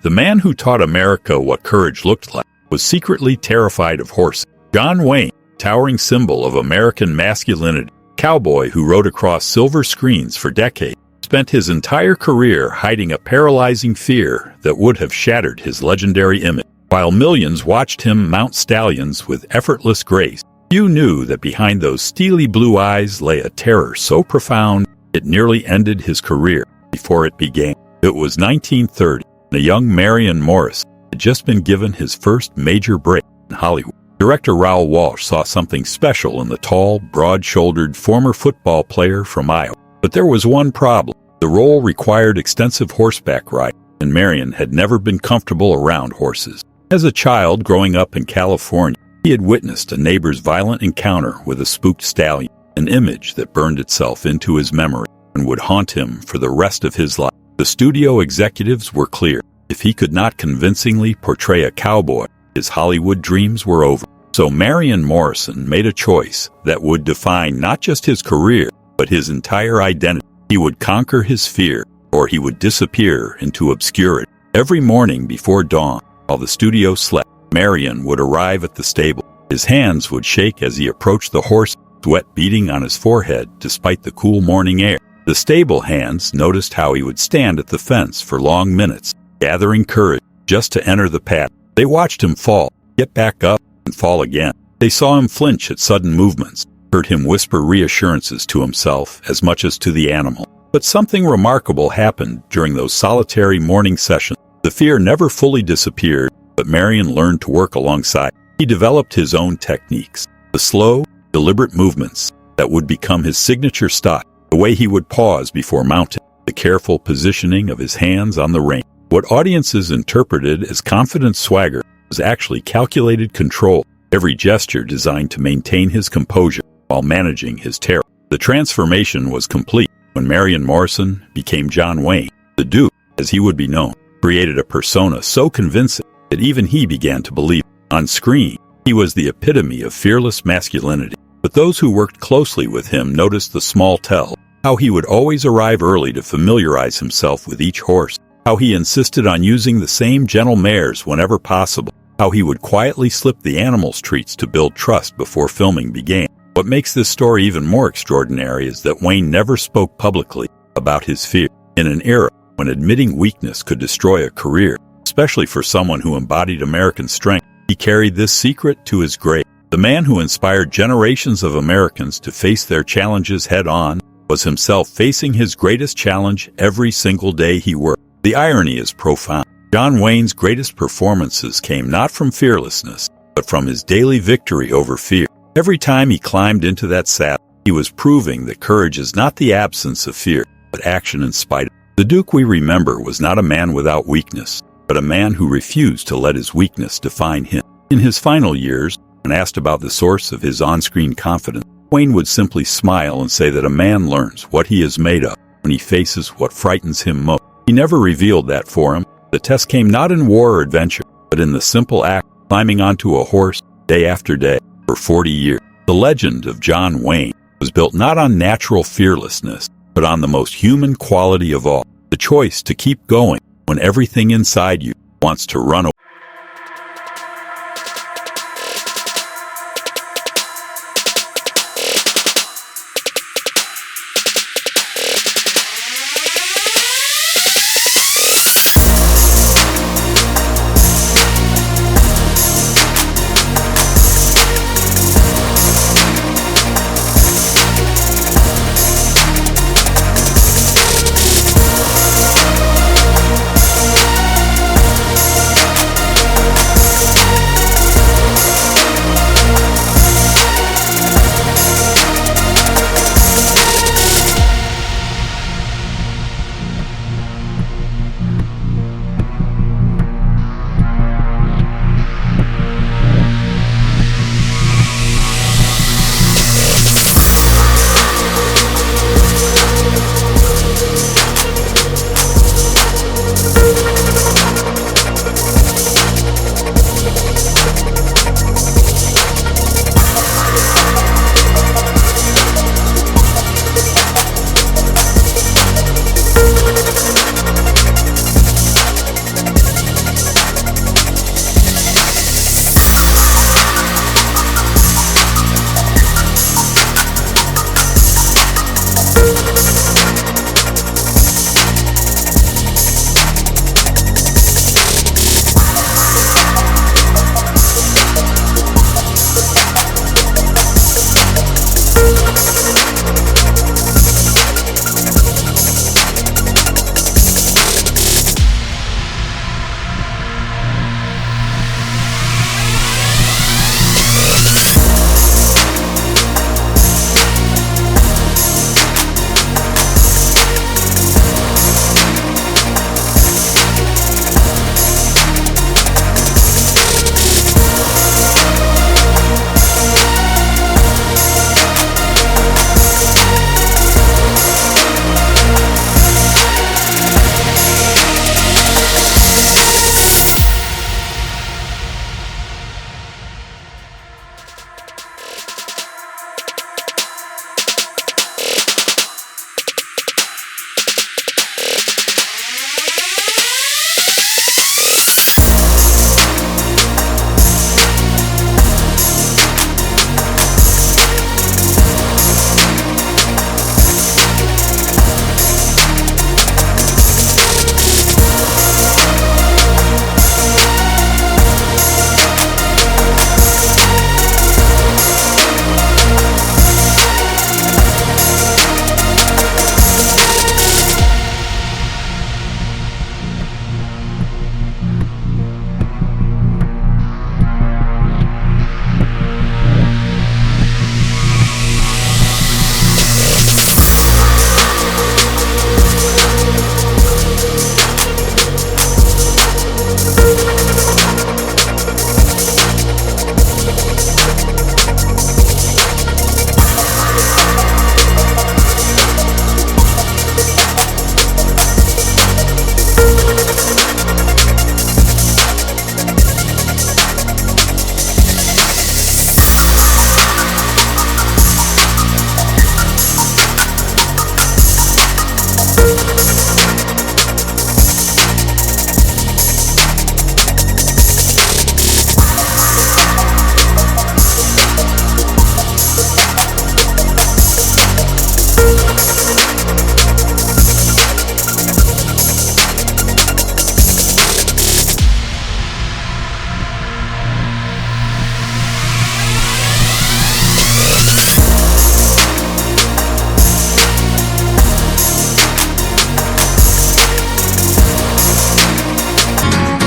The man who taught America what courage looked like was secretly terrified of horses. John Wayne, towering symbol of American masculinity, cowboy who rode across silver screens for decades, spent his entire career hiding a paralyzing fear that would have shattered his legendary image. While millions watched him mount stallions with effortless grace, few knew that behind those steely blue eyes lay a terror so profound it nearly ended his career before it began. It was 1930, and a young Marion Morris had just been given his first major break in Hollywood. Director Raoul Walsh saw something special in the tall, broad-shouldered former football player from Iowa. But there was one problem. The role required extensive horseback riding, and Marion had never been comfortable around horses. As a child growing up in California, he had witnessed a neighbor's violent encounter with a spooked stallion, an image that burned itself into his memory and would haunt him for the rest of his life. The studio executives were clear. If he could not convincingly portray a cowboy, his Hollywood dreams were over. So Marion Morrison made a choice that would define not just his career, but his entire identity. He would conquer his fear, or he would disappear into obscurity. Every morning before dawn, while the studio slept, Marion would arrive at the stable. His hands would shake as he approached the horse, sweat beading on his forehead despite the cool morning air. The stable hands noticed how he would stand at the fence for long minutes, gathering courage just to enter the paddock. They watched him fall, get back up, and fall again. They saw him flinch at sudden movements, heard him whisper reassurances to himself as much as to the animal. But something remarkable happened during those solitary morning sessions. The fear never fully disappeared, but Marion learned to work alongside. He developed his own techniques, the slow, deliberate movements that would become his signature style, the way he would pause before mounting, the careful positioning of his hands on the rein. What audiences interpreted as confident swagger was actually calculated control, every gesture designed to maintain his composure while managing his terror. The transformation was complete when Marion Morrison became John Wayne. The Duke, as he would be known, created a persona so convincing that even he began to believe. On screen, he was the epitome of fearless masculinity. But those who worked closely with him noticed the small tell, how he would always arrive early to familiarize himself with each horse, how he insisted on using the same gentle mares whenever possible, how he would quietly slip the animals treats to build trust before filming began. What makes this story even more extraordinary is that Wayne never spoke publicly about his fear. In an era when admitting weakness could destroy a career, especially for someone who embodied American strength, he carried this secret to his grave. The man who inspired generations of Americans to face their challenges head-on was himself facing his greatest challenge every single day he worked. The irony is profound. John Wayne's greatest performances came not from fearlessness, but from his daily victory over fear. Every time he climbed into that saddle, he was proving that courage is not the absence of fear, but action in spite of it. The Duke we remember was not a man without weakness, but a man who refused to let his weakness define him. In his final years, when asked about the source of his on-screen confidence, Wayne would simply smile and say that a man learns what he is made of when he faces what frightens him most. He never revealed that for him. The test came not in war or adventure, but in the simple act of climbing onto a horse day after day for 40 years. The legend of John Wayne was built not on natural fearlessness, but on the most human quality of all, the choice to keep going when everything inside you wants to run away.